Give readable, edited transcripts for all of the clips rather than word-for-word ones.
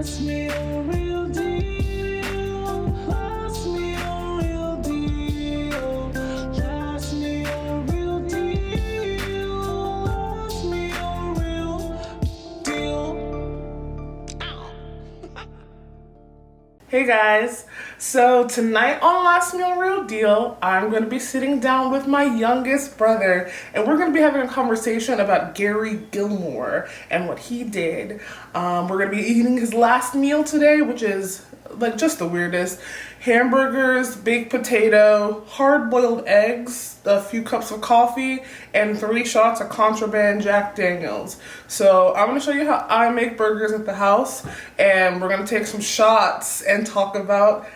me a real deal. Pass me a real deal. Pass me a real deal. Pass me a real deal. Hey guys, so tonight on Last Meal Real Deal, I'm going to be sitting down with my youngest brother and we're going to be having a conversation about Gary Gilmore and what he did. We're going to be eating his last meal today, which is like just the weirdest. Hamburgers, baked potato, hard-boiled eggs, a few cups of coffee, and 3 shots of contraband Jack Daniels. So I'm going to show you how I make burgers at the house, and we're going to take some shots and talk about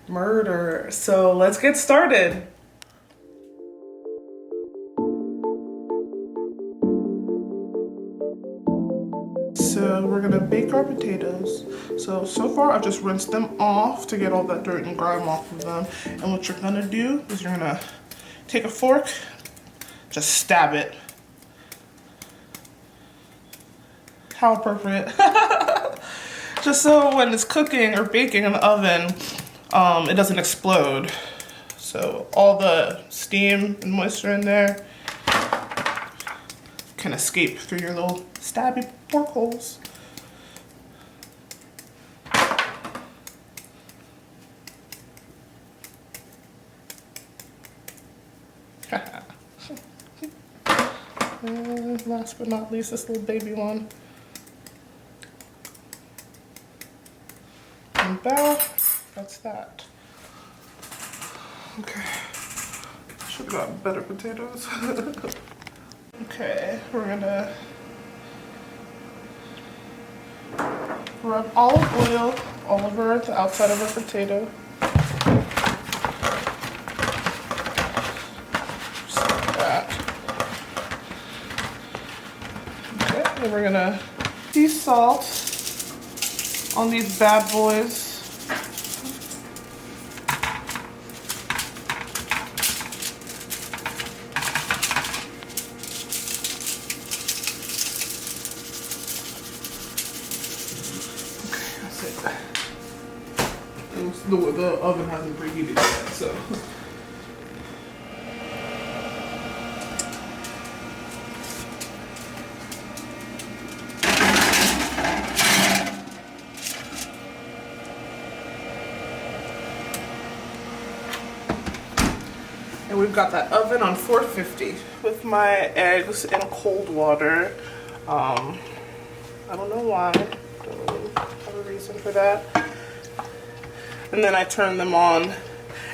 murder. So let's get started. So we're gonna bake our potatoes. So far I've just rinsed them off to get all that dirt and grime off of them. And what you're gonna do is you're gonna take a fork, just stab it. How appropriate. Just so when it's cooking or baking in the oven, it doesn't explode. So all the steam and moisture in there can escape through your little stabby fork holes. And last but not least, this little baby one. And that's that. Okay, should have got better potatoes. Okay, we're gonna rub olive oil all over the outside of our potato. Just like that. Okay, and we're gonna sea salt on these bad boys. The oven hasn't preheated yet, so. And we've got that oven on 450 with my eggs in cold water. I don't know why, don't really have a reason for that. And then I turn them on.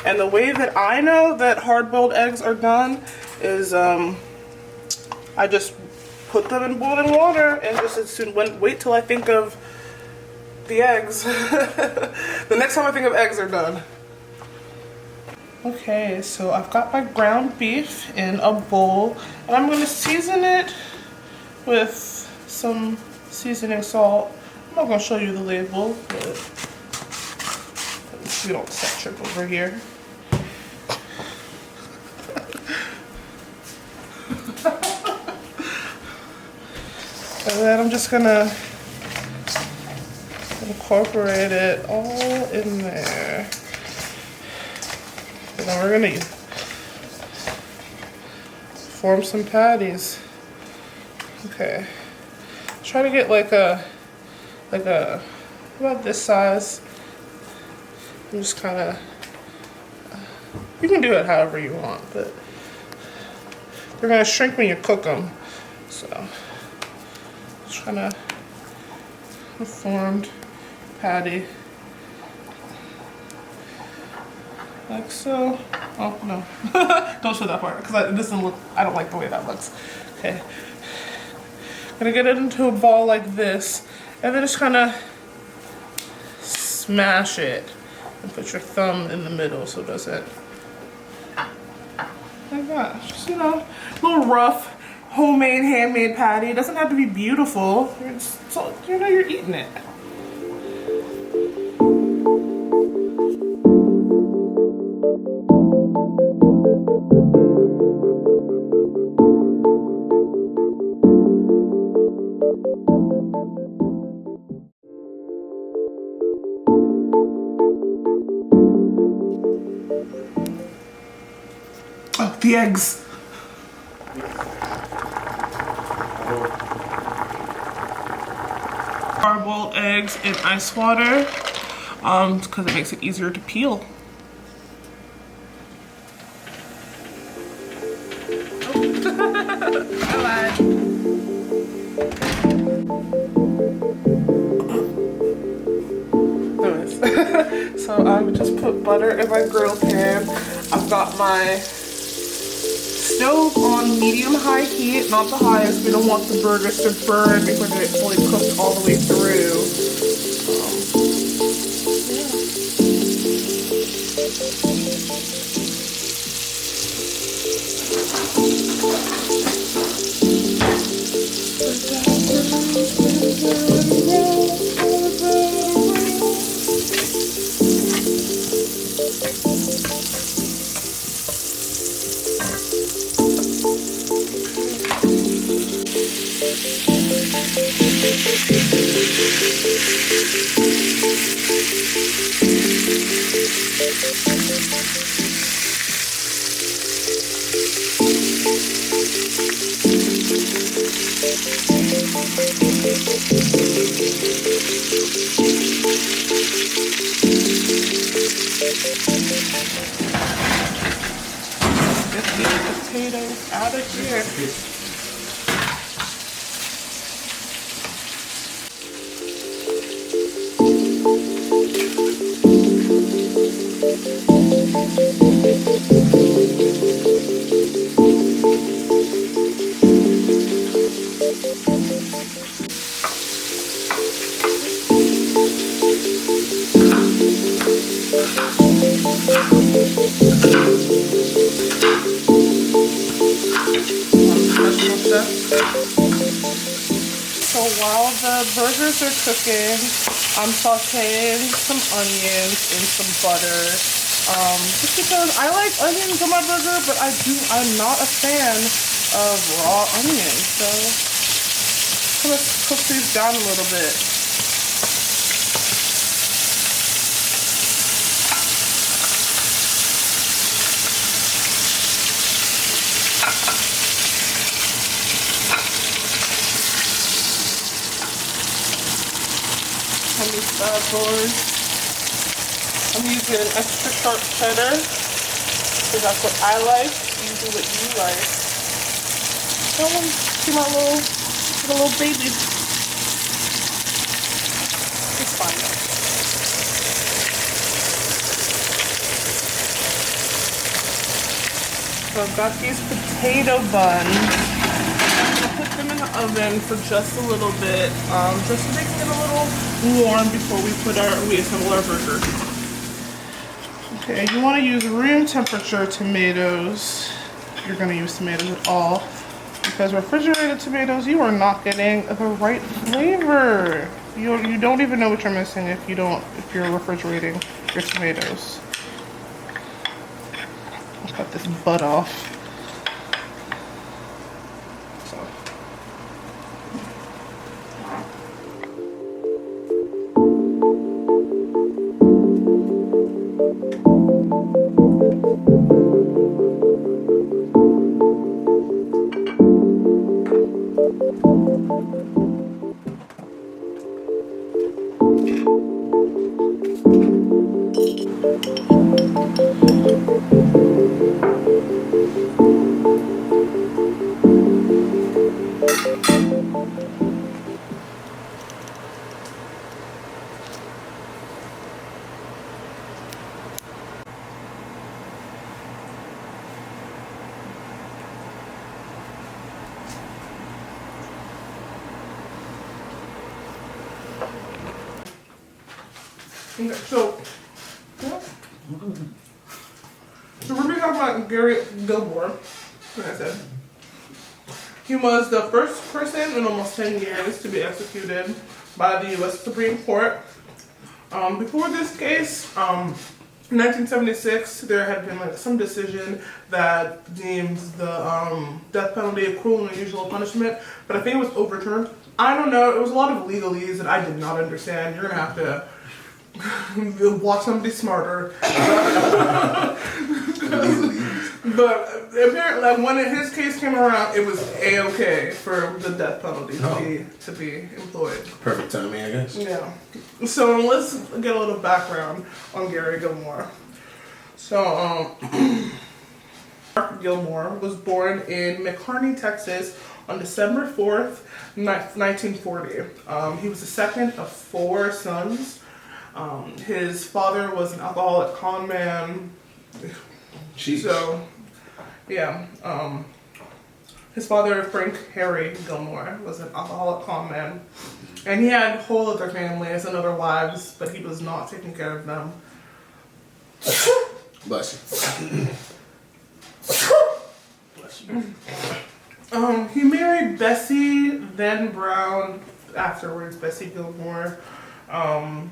And the way that I know that hard-boiled eggs are done is I just put them in boiling water and just wait till I think of the eggs. The next time I think of eggs are done. Okay, so I've got my ground beef in a bowl and I'm going to season it with some seasoning salt. I'm not going to show you the label, but we don't set trip over here. And then I'm just gonna incorporate it all in there. And then we're gonna form some patties. Okay. Try to get like a about this size. I'm just kind of, you can do it however you want, but they're going to shrink when you cook them. So, just trying to formed patty. Like so. Oh, no. Don't show that part, because it doesn't look, I don't like the way that looks. Okay. Gonna get it into a ball like this, and then just kind of smash it. And put your thumb in the middle so it doesn't, like that. Just, you know, a little rough, homemade, handmade patty. It doesn't have to be beautiful. So, you know, you're eating it. the eggs. Hard-boiled eggs in ice water, because it makes it easier to peel. So I would just put butter in my grill pan. I've got my stove on medium-high heat, not the highest. We don't want the burgers to burn before they're fully cooked all the way through. Get these potatoes out of here. So while the burgers are cooking, I'm sauteing some onions in some butter. Just because I like onions on my burger, but I'm not a fan of raw onions. So I'm gonna cook these down a little bit. These bad boys. I'm using extra sharp cheddar because that's what I like. You do what you like. I want to see my little baby. It's fine though. So I've got these potato buns. Put them in the oven for just a little bit, just so they can get a little warm before we assemble our burger. Okay, you want to use room temperature tomatoes. You're going to use tomatoes at all, because refrigerated tomatoes, you are not getting the right flavor. You don't even know what you're missing if you're refrigerating your tomatoes. I'll cut this butt off. Okay, so we're going to talk about Gary Gilmore, like I said. He was the first person in almost 10 years to be executed by the U.S. Supreme Court. Before this case, in 1976, there had been some decision that deemed the death penalty a cruel and unusual punishment, but I think it was overturned. I don't know. It was a lot of legalese that I did not understand. You're going to have to watch somebody smarter. But apparently, like, when his case came around, it was A-okay for the death penalty to be employed. Perfect timing, I guess. Yeah. So let's get a little background on Gary Gilmore. So, Mark Gilmore was born in McCarney, Texas on December 4th, 1940. He was the second of 4 sons. His father was an alcoholic con man. Jeez. So, yeah. His father, Frank Harry Gilmore, was an alcoholic con man. And he had whole other families and other wives, but he was not taking care of them. Bless you. Bless you. He married Bessie Van Brown, afterwards Bessie Gilmore. And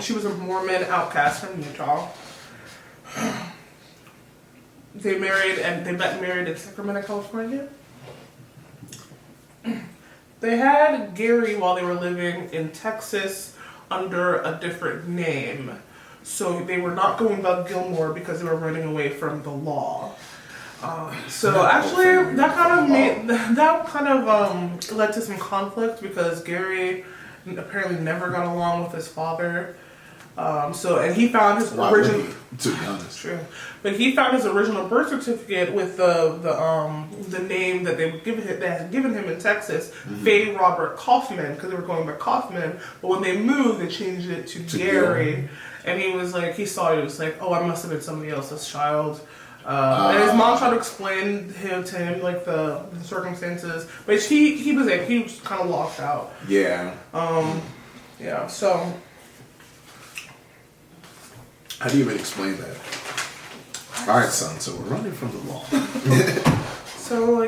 she was a Mormon outcast from Utah. They got married in Sacramento, California. They had Gary while they were living in Texas under a different name. So they were not going by Gilmore because they were running away from the law. So actually, that kind of led to some conflict because Gary apparently never got along with his father. And he found his original. To be honest, true, but he found his original birth certificate with the name that they had given him in Texas, Faye Robert Kaufman, because they were going by Kaufman. But when they moved, they changed it to Gary. And he was like, oh, I must have been somebody else's child. And his mom tried to explain to him like the circumstances, but he was kind of locked out. Yeah. Yeah. So. How do you even explain that? All right, son. So we're running from the law. So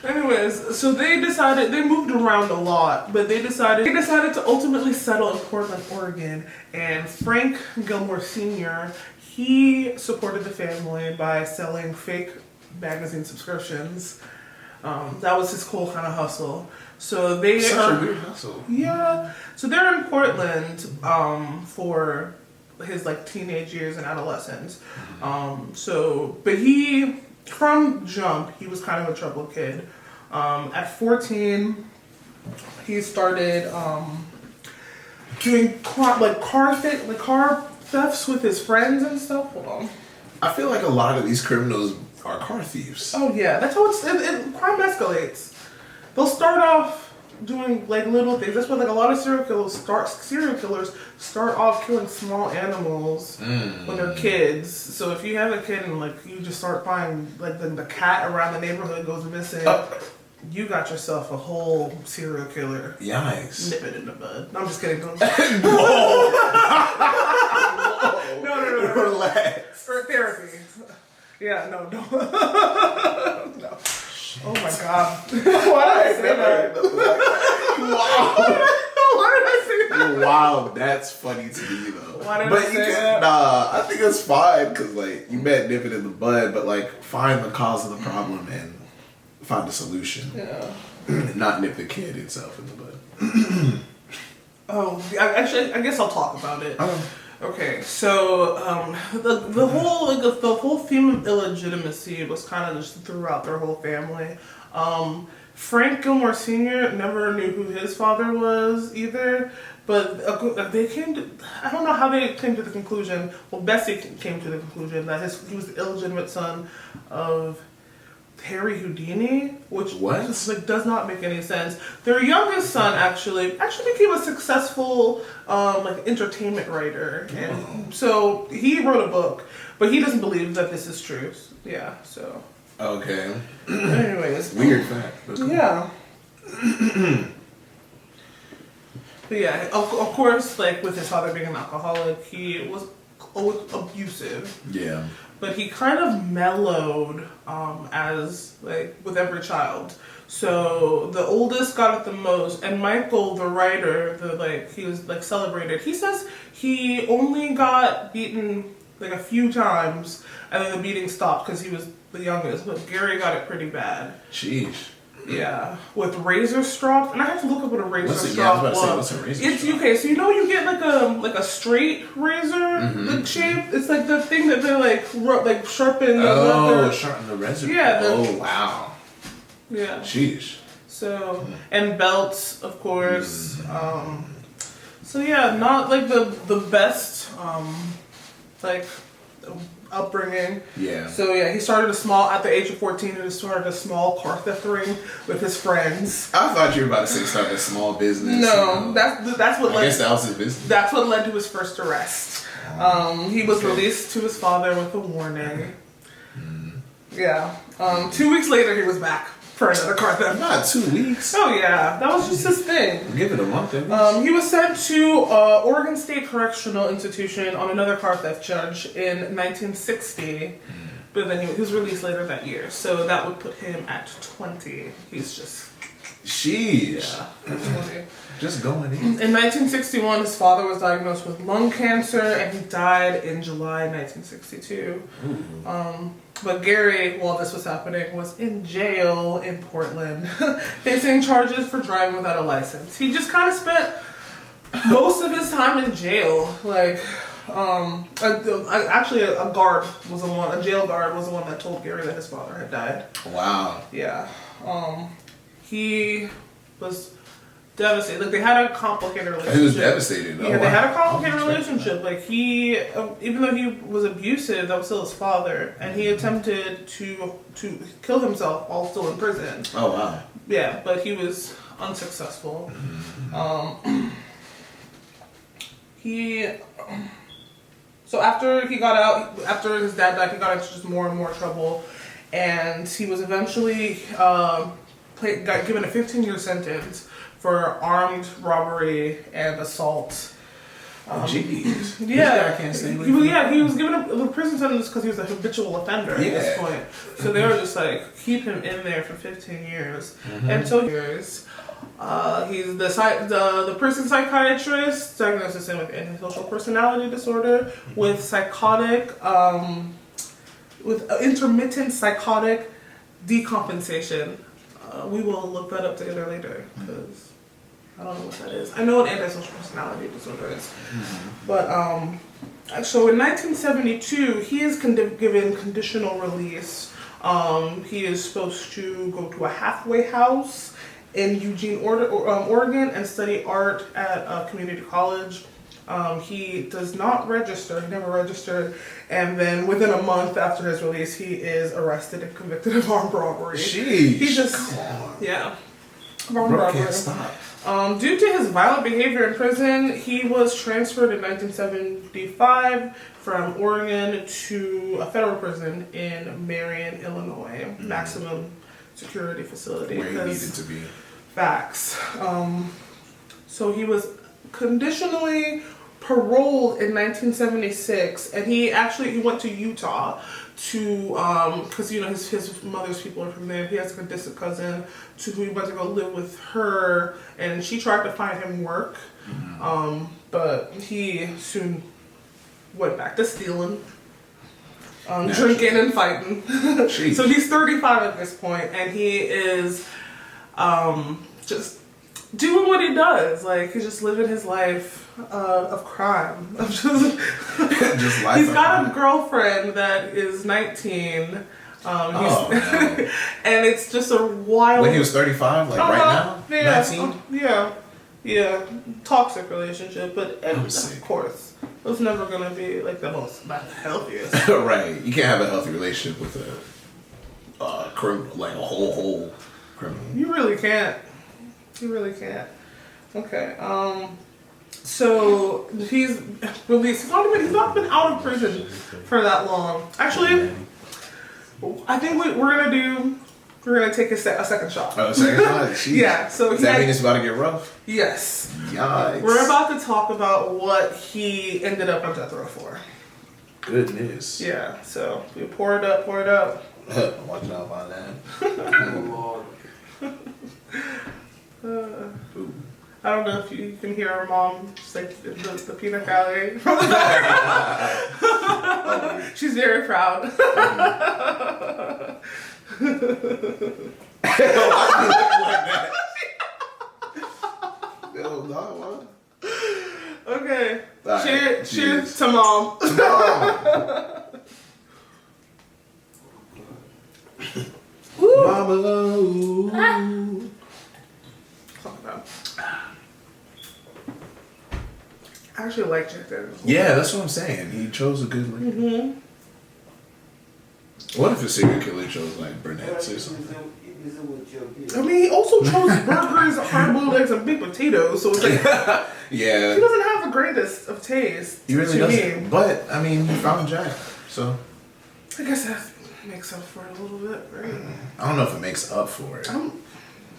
anyways, so they moved around a lot, but they decided to ultimately settle in Portland, Oregon. And Frank Gilmore Sr., he supported the family by selling fake magazine subscriptions. That was his cool kind of hustle. So Such a weird hustle. Yeah. So they're in Portland for his teenage years and adolescence. But he, from jump, he was kind of a troubled kid. At 14, he started doing car thefts with his friends and stuff. Hold on. I feel like a lot of these criminals are car thieves. Oh yeah, that's how crime escalates. They'll start off doing little things. That's why a lot of serial killers start off killing small animals when they're kids. So if you have a kid and you just start finding the cat around the neighborhood goes missing, you got yourself a whole serial killer. Yikes. Nip it in the bud. No, I'm just kidding. Don't. No. Relax. For therapy. Yeah, no. No. Oh my god. Why did I say that? Wow. Why did I say that? Wow, that's funny to me though. Why did I say that? Nah, I think it's fine because you meant nip it in the bud, but find the cause of the problem and find a solution. Yeah. Not nip the kid itself in the bud. I guess I'll talk about it. Okay, so the whole theme of illegitimacy was kind of just throughout their whole family. Frank Gilmore Sr. never knew who his father was either, but I don't know how they came to the conclusion. Well, Bessie came to the conclusion that he was the illegitimate son of Harry Houdini, which does not make any sense. Their youngest son actually became a successful entertainment writer, and so he wrote a book, but he doesn't believe that this is true. Yeah, so okay. Anyways, weird fact. Cool. Yeah. But yeah, of course, with his father being an alcoholic, he was abusive. Yeah. But he kind of mellowed as with every child. So the oldest got it the most, and Michael, the writer, he was celebrated. He says he only got beaten a few times, and then the beating stopped because he was the youngest. But Gary got it pretty bad. Sheesh. Yeah, with razor strop, and I have to look up what a razor strop was. What's a razor It's strop? okay. So you know you get like a straight razor like shape. It's like the thing that they like sharpen the leather. Sharpen the razor. Yeah. Oh wow. Yeah. Sheesh. So and belts, of course. So yeah, not like the best like upbringing. Yeah. So yeah, he started at the age of 14, he started a small car theft ring with his friends. I thought you were about to say start a small business. No, that's what. I guess that was his business. That's what led to his first arrest. He was released to his father with a warning. Yeah. 2 weeks later, he was back for another car theft. Not 2 weeks. Oh yeah, that was just his thing. Give it a month. At least. He was sent to Oregon State Correctional Institution on another car theft charge in 1960, but then he was released later that year. So that would put him at 20. He's just Sheesh. yeah, 20. Just going in. In 1961, his father was diagnosed with lung cancer, and he died in July 1962. But Gary, while this was happening, was in jail in Portland, facing charges for driving without a license. He just kind of spent most of his time in jail. Like, actually, a guard was the one, a jail guard was the one that told Gary that his father had died. Wow. Yeah. He was devastated. Like, they had a complicated relationship. He was devastated. Yeah, they had a complicated relationship. Like, he, even though he was abusive, that was still his father, and he attempted to kill himself while still in prison. Oh wow. Yeah, but he was unsuccessful. So after he got out, after his dad died, he got into just more and more trouble, and he was eventually got given a 15-year sentence for armed robbery and assault. Jeez. Yeah, This guy can't stay away from he was given a prison sentence because he was a habitual offender at this point. So they were just like, keep him in there for 15 years. And so years, he's the prison psychiatrist diagnosed him with antisocial personality disorder, with with intermittent psychotic decompensation. We will look that up together later because I don't know what that is. I know what antisocial personality disorder is. But so in 1972, he is given conditional release. He is supposed to go to a halfway house in Eugene, Oregon, and study art at a community college. He does not register. He never registered. And then within a month after his release, he is arrested and convicted of armed robbery. Sheesh. He just, come on. yeah. Bro can't stop. Due to his violent behavior in prison, he was transferred in 1975 from Oregon to a federal prison in Marion, Illinois, maximum security facility. Where he needed to be. Facts. So he was conditionally paroled in 1976, and he went to Utah to because his mother's people are from there. He has a distant cousin who he went to go live with her, and she tried to find him work, but he soon went back to stealing, drinking and fighting. So he's 35 at this point, and he is just doing what he does. Like, he's just living his life of crime. Just life. He's got a girlfriend that is 19. And it's just a wild. When he was 35, like right now, yeah, 19. Yeah, toxic relationship, but sick. Of course, it was never gonna be like the healthiest. Right, you can't have a healthy relationship with a criminal, like a whole criminal. You really can't. You really can't. Okay. So he's released. He's not been out of prison for that long. Actually, I think we're gonna take a second shot. Oh, second shot. Jeez. Yeah. So does that mean it's about to get rough? Yes. Yikes. We're about to talk about what he ended up on death row for. Goodness. Yeah. So we pour it up. Watch out on that. I don't know if you can hear our mom just like the peanut gallery from the back. She's very proud. that. Hell no, man. Okay. Right, cheers to mom. Mama, ooh. I actually like Jack Daniels. Yeah, that's what I'm saying. He chose a good liquor. Mm-hmm. What if a serial killer chose like brunettes or something? I mean, he also chose burgers, hard-boiled eggs, and baked potatoes. So it's like Yeah. he doesn't have the greatest of taste. He really to doesn't. me. But I mean, he found Jack, so I guess that makes up for it a little bit, right? I don't know if it makes up for it.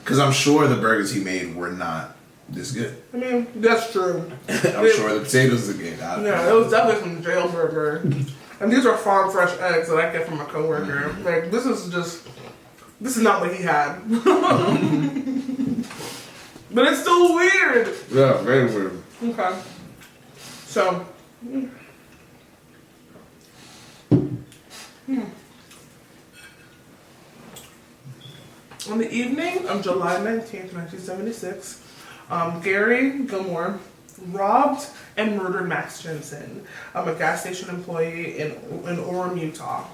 Because I'm sure the burgers he made were not this good. I mean, that's true. I'm sure the potatoes are good. Yeah, it was definitely from the jail burger. And these are farm fresh eggs that I get from a coworker. Like, this is not what he had. But it's still weird. Yeah, very weird. Okay. So. On the evening of July 19th, 1976, Gary Gilmore robbed and murdered Max Jensen, a gas station employee in Orem, Utah.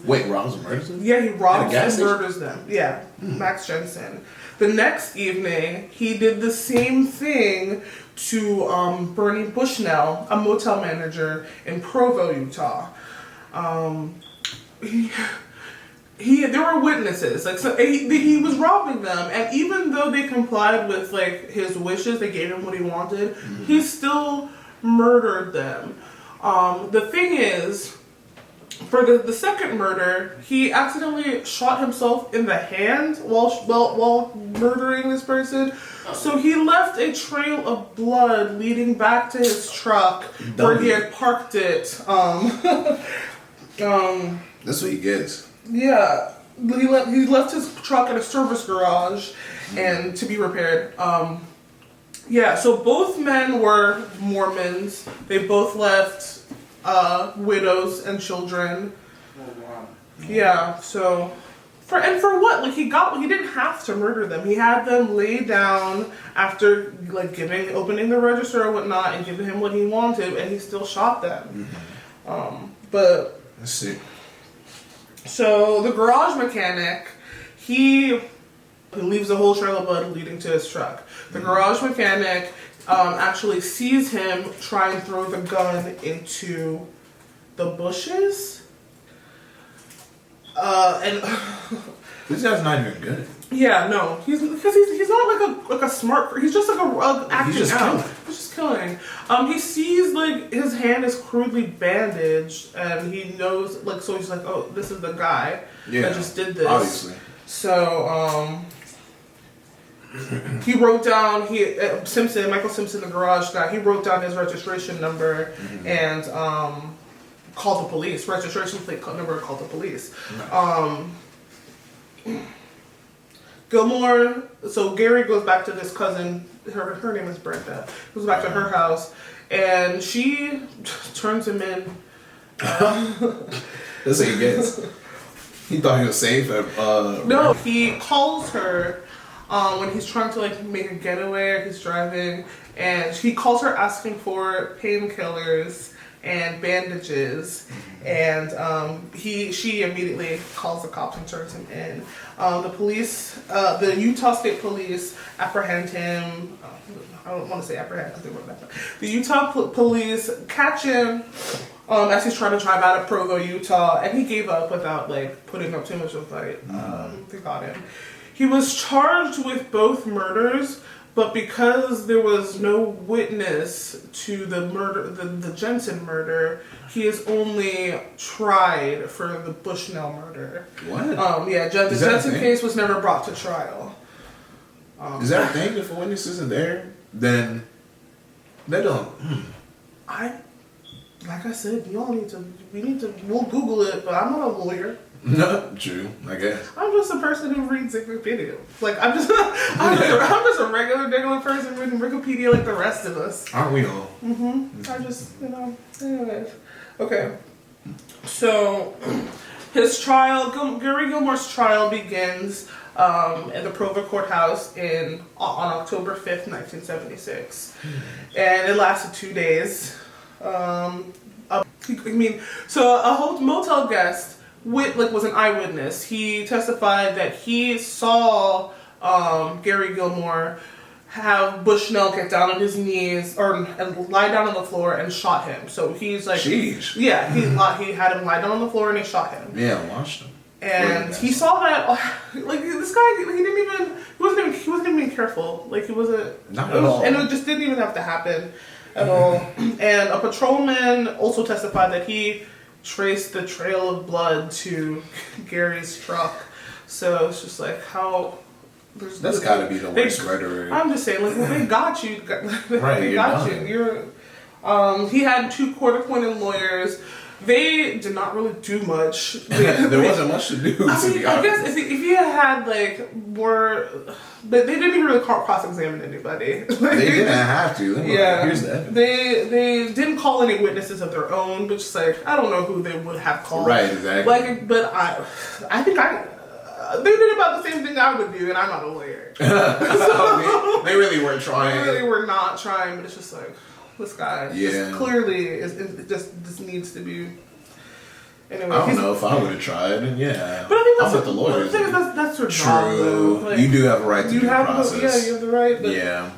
Wait, robs and murders him? Yeah, he robs gas and station? murders them. Yeah, Max Jensen. The next evening, he did the same thing to Bernie Bushnell, a motel manager in Provo, Utah. There were witnesses. Like, so he was robbing them, and even though they complied with like his wishes, they gave him what he wanted. He still murdered them. The thing is, for the second murder, he accidentally shot himself in the hand while murdering this person. So he left a trail of blood leading back to his truck where he had parked it. That's what he gets. Yeah, he left his truck at a service garage and to be repaired. Yeah, so both men were Mormons. They both left widows and children. Yeah, so for what? Like he didn't have to murder them. He had them lay down after like opening the register or whatnot and giving him what he wanted, and he still shot them. But Let's see. so the garage mechanic, he leaves a whole trail of blood leading to his truck. The garage mechanic actually sees him try and throw the gun into the bushes. And This guy's not even good. yeah, no, he's not like a smart. He's just like acting He's just out. killing. He's just killing. He sees like his hand is crudely bandaged, and he knows like so he's like, oh, this is the guy that just did this. Obviously. So he wrote down Michael Simpson, the garage guy. He wrote down his registration number and called the police. Registration plate number, called the police. Gilmore, so Gary goes back to this cousin, her name is Brenda, goes back to her house, and she turns him in. That's what he gets. He thought he was safe at, No, he calls her when he's trying to like make a getaway or he's driving, and he calls her asking for painkillers and bandages, and she immediately calls the cops and turns him in. The police, the Utah State Police, apprehend him. I don't want to say apprehend because they wrote that. The Utah police catch him as he's trying to drive out of Provo, Utah, and he gave up without like putting up too much of a fight. They got him. He was charged with both murders, but because there was no witness to the murder, the Jensen murder, he is only tried for the Bushnell murder. What? Yeah, the Jensen case was never brought to trial. Is that a thing? If a witness isn't there, then they don't. Like I said, we'll Google it, but I'm not a lawyer. No, true. I guess. I'm just a person who reads Wikipedia. Like I'm just a regular person reading Wikipedia like the rest of us. Aren't we all? I just anyways. Okay. So His trial, Gary Gilmore's trial begins in the Provo courthouse on October 5th, 1976. And it lasted 2 days. So a whole motel guest was an eyewitness. He testified that he saw Gary Gilmore have Bushnell get down on his knees and lie down on the floor and shot him. So he's like, Sheesh. Yeah, he had him lie down on the floor and he shot him. Yeah, I watched him. And he saw that, like, this guy, he wasn't even careful. Like, he wasn't. Not at all. And it just didn't even have to happen at all. And a patrolman also testified that he traced the trail of blood to Gary's truck. So it's just like, how. That's got to be the worst murderer. I'm just saying, like, well, they got you. Right, they got you. He had 2 court-appointed lawyers. They did not really do much. There wasn't much to do. I guess if you had like more, but they didn't even really cross-examine anybody. They didn't have to. Here's that. They didn't call any witnesses of their own, which is like, I don't know who they would have called. Right, exactly. Like, but I think they did about the same thing I would do, and I'm not a lawyer. So, they really weren't trying. They really were not trying, but it's just like, this guy just clearly just needs to be. Anyway, I don't know if I would have tried, and yeah, but I think I'm with the lawyers. That's your job, though. Like, you do have a right to due process. Yeah, you have the right. But, yeah,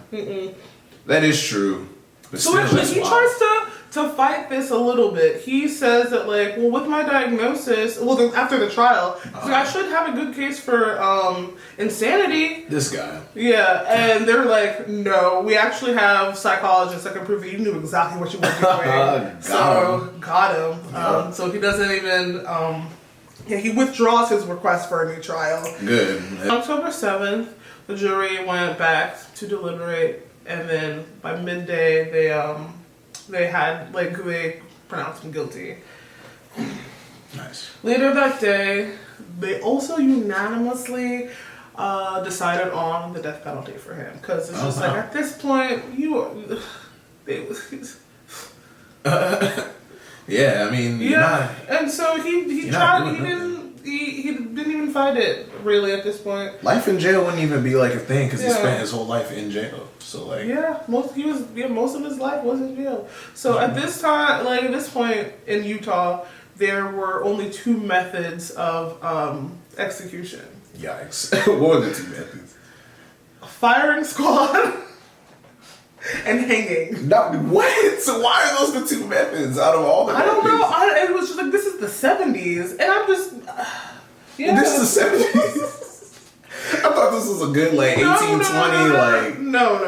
that is true. But so actually, he tries to fight this a little bit. He says that, like, well, with my diagnosis, after the trial, I should have a good case for insanity. This guy. Yeah, and they're like, no, we actually have psychologists that can prove that you knew exactly what you were doing. Got him. Yep. So he doesn't even, he withdraws his request for a new trial. Good. October 7th, the jury went back to deliberate, and then by midday, they pronounced him guilty. Nice. Later that day, they also unanimously decided on the death penalty for him, because it's just like, at this point, yeah, I mean, and so he tried. He didn't even fight it really at this point. Life in jail wouldn't even be like a thing because he spent his whole life in jail. So like, most of his life was in jail. So at this time, like at this point in Utah, there were only 2 methods of execution. Yikes! What were the 2 methods? Firing squad and hanging. No, what? So why are those the 2 methods out of all the methods? I don't know. It was just like, this is the 70s, and I'm just This is the 70s. I thought this was a good 1820 No.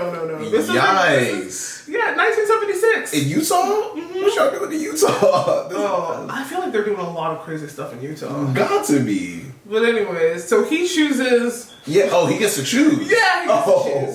This Yikes. Yeah, 1976. In Utah? Mm-hmm. What y'all doing in Utah? I feel like they're doing a lot of crazy stuff in Utah. Got to be. But anyways, so he chooses. Yeah. He gets to choose. Yeah,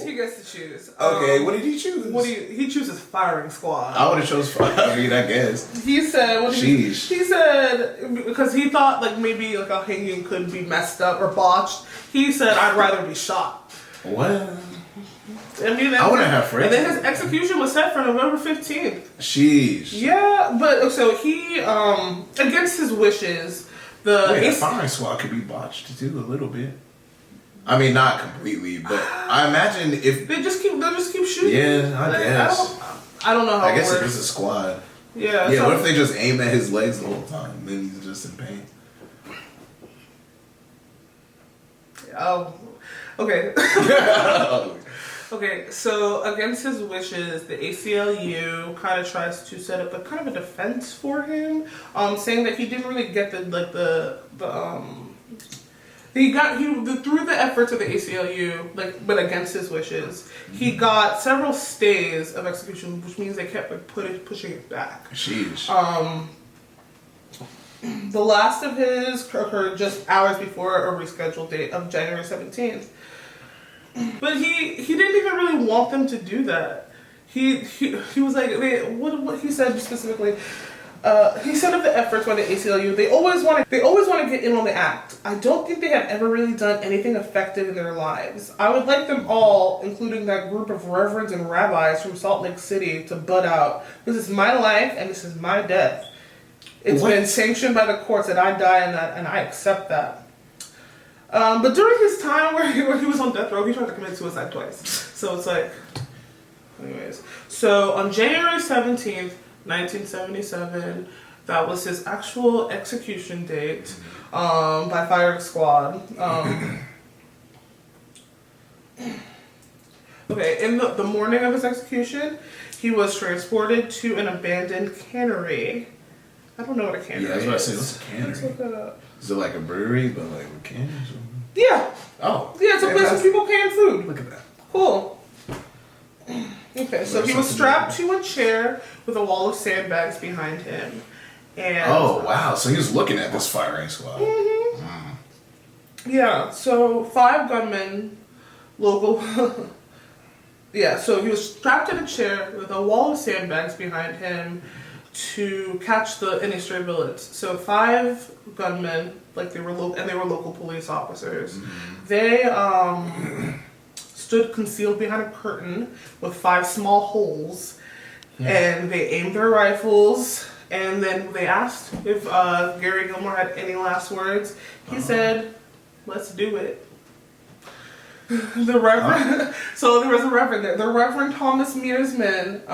he gets to choose. Okay, what did he choose? He chooses firing squad. I would have chose fire. I mean, I guess. He said. He said because he thought like maybe like a hanging could be messed up or botched. He said, I'd rather be shot. What? I mean, I wouldn't have friends. And then his execution was set for November 15th. Sheesh. Yeah, but so he, against his wishes, the firing squad could be botched too a little bit. I mean, not completely, but I imagine if they'll just keep shooting. Yeah, I guess. I don't know how. I guess it is a squad. Yeah. Yeah. What if they just aim at his legs the whole time? Then he's just in pain. Oh, okay. Okay, so against his wishes, the ACLU kind of tries to set up a kind of a defense for him, saying that he didn't really get through the efforts of the ACLU, but against his wishes, he got several stays of execution, which means they kept pushing it back. Sheesh. The last of his occurred just hours before a rescheduled date of January 17th. But he didn't even really want them to do that. He was like, what he said specifically, he said of the efforts by the ACLU, they always want to get in on the act. I don't think they have ever really done anything effective in their lives. I would like them all, including that group of reverends and rabbis from Salt Lake City, to butt out. This is my life and this is my death. It's What? been sanctioned by the courts that I die in that, and I accept that. But during his time where he was on death row, he tried to commit suicide twice. So it's like, anyways. So on January 17th, 1977, that was his actual execution date by firing squad. Okay, in the morning of his execution, he was transported to an abandoned cannery. I don't know what a cannery is. Yeah, I was about to say, what's a cannery? Let's look that up. Is it like a brewery, but like with cans? Yeah. Oh. Yeah, it's a place where people can food. Look at that. Cool. Okay, so he was strapped to a chair with a wall of sandbags behind him. And Oh, wow. So he was looking at this firing squad. yeah, so 5 gunmen, local. Yeah, so he was strapped in a chair with a wall of sandbags behind him to catch any stray bullets. So 5 gunmen, like they were local police officers. They stood concealed behind a curtain with 5 small holes, and they aimed their rifles. And then they asked if Gary Gilmore had any last words. He said, "Let's do it." The Reverend, so there was a Reverend there. The Reverend Thomas Mearsman,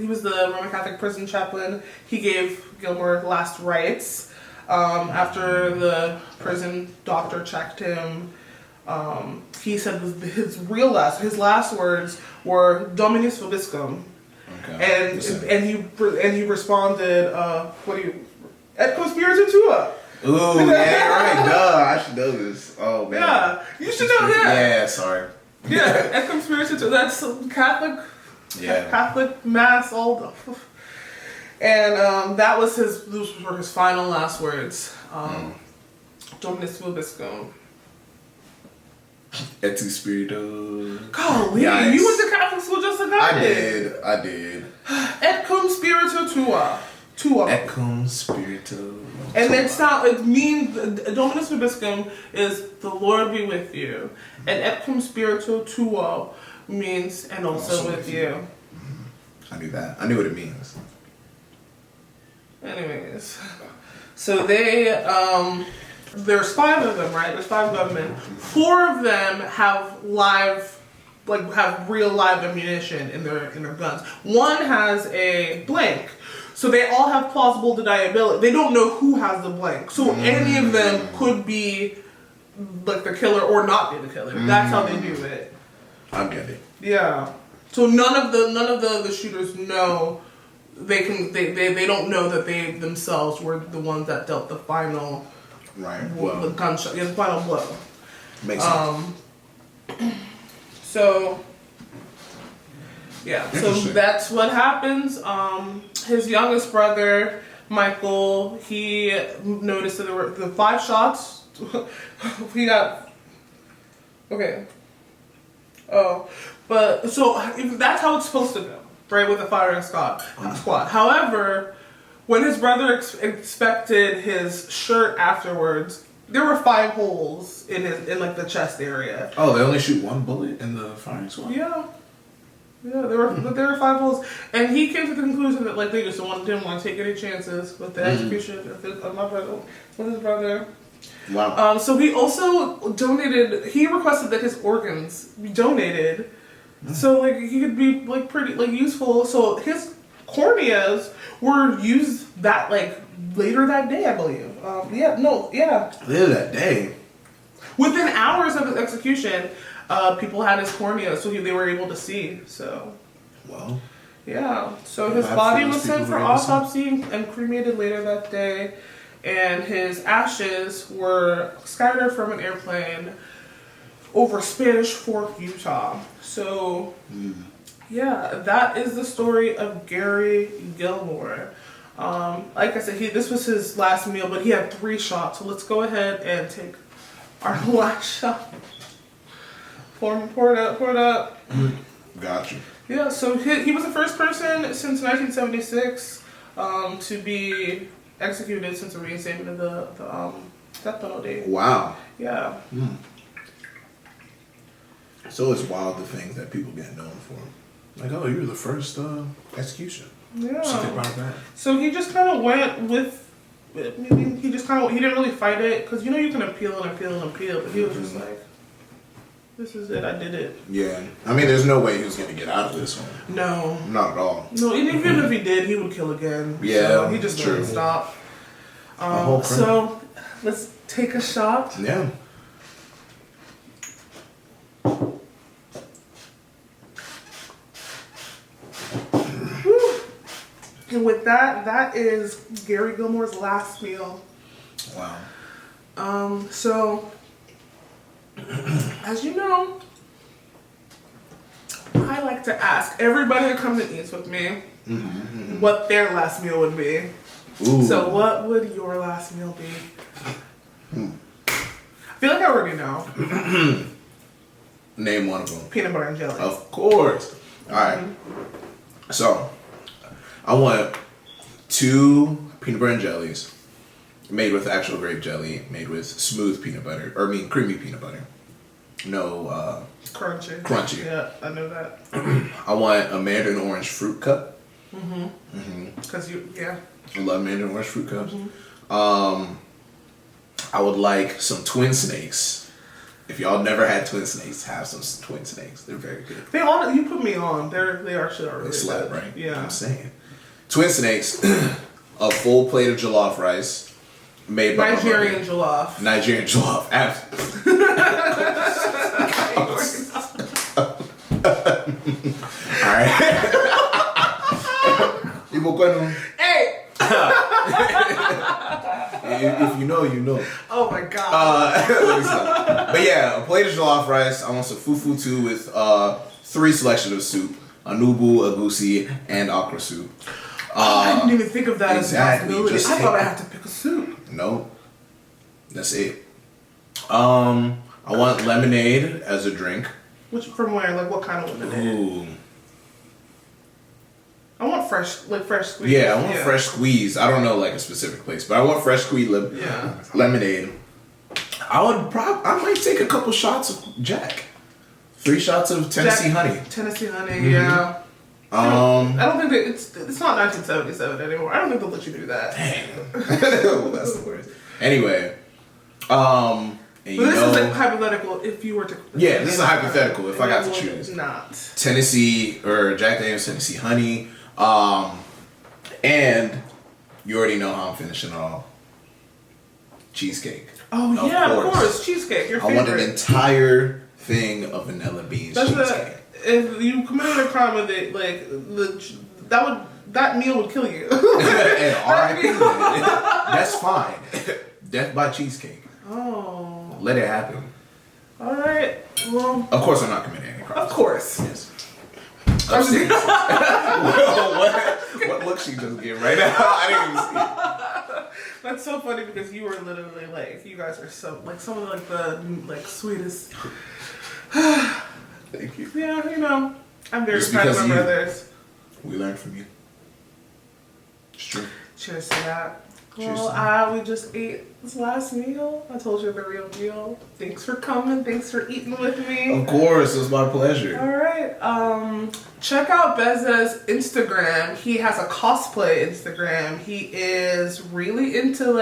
he was the Roman Catholic prison chaplain. He gave Gilmore last rites. After the prison doctor checked him, he said his last words were "Dominus vobiscum," and he responded, "What do you, et conspirator tua?" Ooh, yeah, right. Duh, I should know this. Oh, man. Yeah, you should know that. Yeah, sorry. Yeah, et conspirator tua. That's Catholic. Yeah. Catholic mass, all the. And those were his final last words. Dominus vobiscum. Et tu spirito. Golly, Yikes. you went to Catholic school just like I did. Et cum spiritu tua. Et cum spirito. And it means, Dominus vobiscum is the Lord be with you. And et cum spiritu tua means and also with you. I knew that. I knew what it means. Anyways. So there's 5 of them, right? There's 5 gunmen. 4 of them have real live ammunition in their guns. 1 has a blank. So they all have plausible deniability. They don't know who has the blank. So any of them could be like the killer or not be the killer. That's how they do it. I get it. Yeah. So none of the shooters know they don't know that they themselves were the ones that dealt the final the gunshot, the final blow. Makes sense. So yeah, so that's what happens. His youngest brother, Michael, he noticed that there were the 5 shots. He got okay. Oh, but so that's how it's supposed to go, right? With the firing squad. However, when his brother inspected his shirt afterwards, there were 5 holes in the chest area. Oh, they only shoot 1 bullet in the firing squad? Yeah. Yeah, there were 5 holes, and he came to the conclusion that they just didn't want to take any chances with the execution of my brother, with his brother. Wow. So he also donated. He requested that his organs be donated, so he could be pretty useful. So his corneas were used later that day, I believe. Later that day. Within hours of his execution. People had his cornea, so they were able to see. So, well, yeah. So his body was sent for autopsy and cremated later that day, and his ashes were scattered from an airplane over Spanish Fork, Utah. So, yeah, that is the story of Gary Gilmore. Like I said, this was his last meal, but he had 3 shots. So let's go ahead and take our last shot. Pour it up. Gotcha. Yeah, so he was the first person since 1976 to be executed since the reinstatement of the death penalty. Wow. Yeah. So it's wild the things that people get known for. You were the first execution. Yeah. Something about that. So he just kind of went with maybe he just kind of, he didn't really fight it, because you know you can appeal and appeal and appeal, but he was just like, this is it, I did it. Yeah. I mean, there's no way he was going to get out of this one. No. Not at all. No, even if he did, he would kill again. Yeah, so he just true. wouldn't stop. So let's take a shot. Yeah. And with that, that is Gary Gilmore's last meal. Wow. So, as you know, I like to ask everybody that comes and eats with me what their last meal would be. Ooh. So what would your last meal be? I feel like I already know. Name one of them. Peanut butter and jelly. Of course. All right. So, I want 2 peanut butter and jellies made with actual grape jelly, made with smooth peanut butter, creamy peanut butter. No, Crunchy. Crunchy. Yeah, I know that. I want a mandarin orange fruit cup. Because I love mandarin orange fruit cups. I would like some twin snakes. If y'all never had twin snakes, have some twin snakes. They're very good. You put me on. They actually are really They slap, good. right? Yeah. I'm saying. Twin snakes, a full plate of jollof rice made by Nigerian jollof. Nigerian jollof. Alright. Hey! If you know, you know. Oh my god. Let me stop. But yeah, a plate of jollof rice. I want some fufu too with 3 selections of soup: anubu, agusi, and okra soup. I didn't even think of that exactly. as a possibility. Just I thought I had to pick a soup. No. That's it. I want lemonade as a drink. From where? Like what kind of lemonade? Ooh. I want fresh squeeze. Yeah, I want fresh squeeze. I don't know like a specific place, but I want fresh squeeze lemonade. I might take a couple shots of Jack. 3 shots of Tennessee honey. Tennessee honey, yeah. I don't think that it's not 1977 anymore. I don't think they'll let you do that. Dang. Well, that's the worst. Anyway, and this is a hypothetical. If you were to, this is a hypothetical. If I got to choose, not Tennessee or Jack Daniel's Tennessee honey, and you already know how I'm finishing it off. Cheesecake. Oh yeah, of course, cheesecake. Your favorite. I want an entire thing of vanilla beans cheesecake. If you committed a crime with it, like that meal would kill you. And R.I.P. That's fine. Death by cheesecake. Oh. Let it happen. All right. Well. Of course, I'm not committing any crimes. Of course. Yes. Upstairs. What look she just gave right now? I didn't even see it. That's so funny because you were literally like, you guys are so like some of the sweetest. Thank you. Yeah, I'm very proud of my brothers. We learned from you. It's true. Cheers to that. Cheers. Well, we just ate this last meal. I told you the real deal. Thanks for coming. Thanks for eating with me. Of course, it was my pleasure. All right. Check out Beza's Instagram. He has a cosplay Instagram. He is really into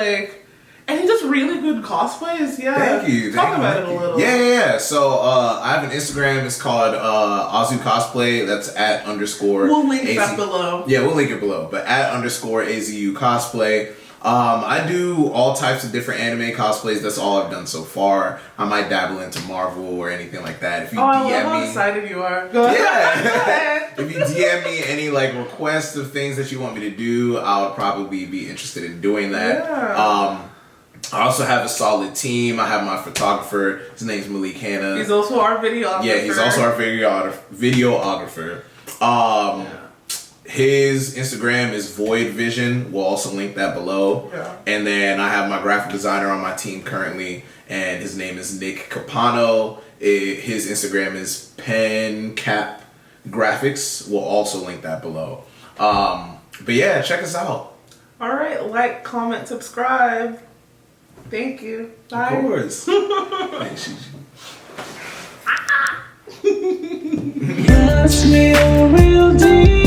and he does really good cosplays. Yeah. Thank you. Talk about it a little. Yeah. So I have an Instagram. It's called Azu Cosplay. That's @ We'll link that below. Yeah, we'll link it below. But @ _AZU Cosplay. I do all types of different anime cosplays. That's all I've done so far. I might dabble into Marvel or anything like that. If you I DM love how me, excited you are. Go ahead. Yeah. If you DM me any requests of things that you want me to do, I'll probably be interested in doing that. Yeah. I also have a solid team. I have my photographer. His name's Malik Hanna. He's also our videographer. Yeah, he's also our videographer. His Instagram is Void Vision. We'll also link that below. Yeah. And then I have my graphic designer on my team currently, and his name is Nick Capano. His Instagram is PenCap Graphics. We'll also link that below. But yeah, check us out. All right, like, comment, subscribe. Thank you. Bye. Of course. Thanks, Ask me a real deal.